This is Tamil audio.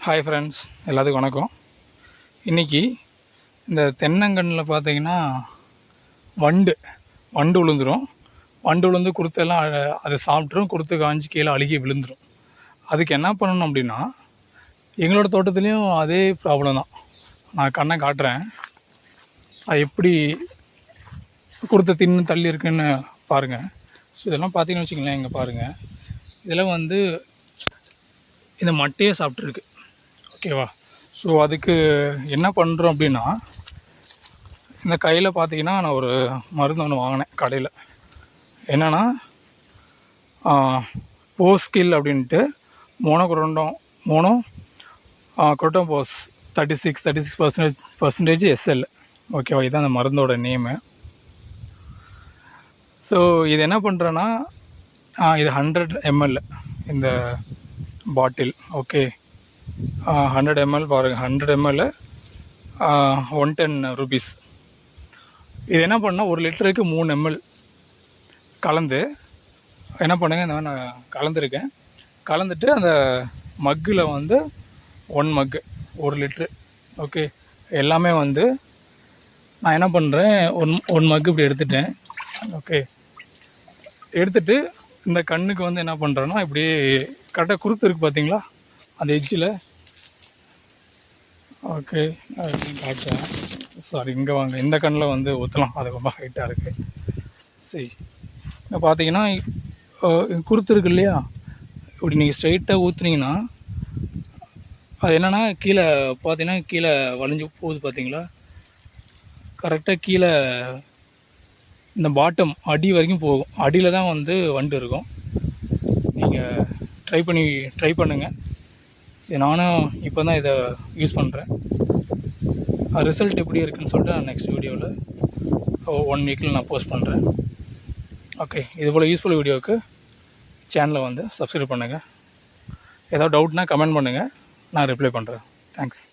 ஹாய் ஃப்ரெண்ட்ஸ், எல்லாத்துக்கும் வணக்கம். இன்றைக்கி இந்த தென்னங்கன்றில் பார்த்தீங்கன்னா வண்டு விழுந்துடும். வண்டு விழுந்து குருத்தெல்லாம் அதை சாப்பிட்ரும், குருத்து காஞ்சி கீழே அழுகி விழுந்துடும். அதுக்கு என்ன பண்ணணும் அப்படின்னா, எங்களோட தோட்டத்துலேயும் அதே ப்ராப்ளம் தான். நான் கண்ணை காட்டுறேன், அது எப்படி குருத்தை தின்னு தள்ளி இருக்குன்னு பாருங்கள். ஸோ இதெல்லாம் பார்த்தீங்கன்னு வச்சுக்கங்களேன், இங்கே பாருங்கள், இதெல்லாம் இந்த மட்டையே சாப்பிட்ருக்கு. ஓகேவா? ஸோ அதுக்கு என்ன பண்ணுறோம் அப்படின்னா, இந்த கையில் பார்த்தீங்கன்னா நான் ஒரு மருந்து ஒன்று வாங்கினேன் கடையில். என்னென்னா போஸ்கில் அப்படின்ட்டு குரோட்டோம்போஸ் 36% SL. ஓகேவா? இதுதான் அந்த மருந்தோட நேமு. ஸோ இது என்ன பண்ணுறேன்னா, இது 100 ml இந்த பாட்டில். ஓகே, 100 ml பாருங்கள், 100 ml 110 rupees. இது என்ன பண்ணால் 1 லிட்டருக்கு 3 ml கலந்து என்ன பண்ணுங்கள், இந்த மாதிரி நான் கலந்துருக்கேன். கலந்துட்டு அந்த மக்கில் 1 மக்கு 1 லிட்ரு. ஓகே, எல்லாமே நான் என்ன பண்ணுறேன், ஒன் மக்கு இப்படி எடுத்துட்டேன். ஓகே, எடுத்துகிட்டு இந்த கண்ணுக்கு என்ன பண்ணுறேன்னா, இப்படி கரெக்டாக குருத்து இருக்குது பார்த்தீங்களா, அந்த எட்ஜில். ஓகே, காட்டுறேன். சாரி, இங்கே வாங்க, இந்த கண்ணில் ஊற்றலாம், அது ரொம்ப ஹைட்டாக இருக்குது. சரி, இங்கே பார்த்தீங்கன்னா குருத்து இருக்கு இல்லையா, இப்படி நீங்கள் ஸ்ட்ரைட்டாக ஊற்றுனீங்கன்னா அது என்னென்னா கீழே பார்த்தீங்கன்னா கீழே வளைஞ்சு போகுது பார்த்தீங்களா, கரெக்டாக கீழே இந்த பாட்டம் அடி வரைக்கும் போகும். அடியில் தான் வண்டு இருக்கும். நீங்கள் ட்ரை பண்ணுங்கள். நானும் இப்போ தான் இதை யூஸ் பண்ணுறேன். ரிசல்ட் எப்படி இருக்குதுன்னு சொல்லிட்டு நான் நெக்ஸ்ட் வீடியோவில் 1 வீக்கில் நான் போஸ்ட் பண்ணுறேன். ஓகே, இதுபோல் யூஸ்ஃபுல் வீடியோவுக்கு சேனலை சப்ஸ்கிரைப் பண்ணுங்கள். ஏதாவது டவுட்னால் கமெண்ட் பண்ணுங்கள், நான் ரிப்ளை பண்ணுறேன். தேங்க்ஸ்.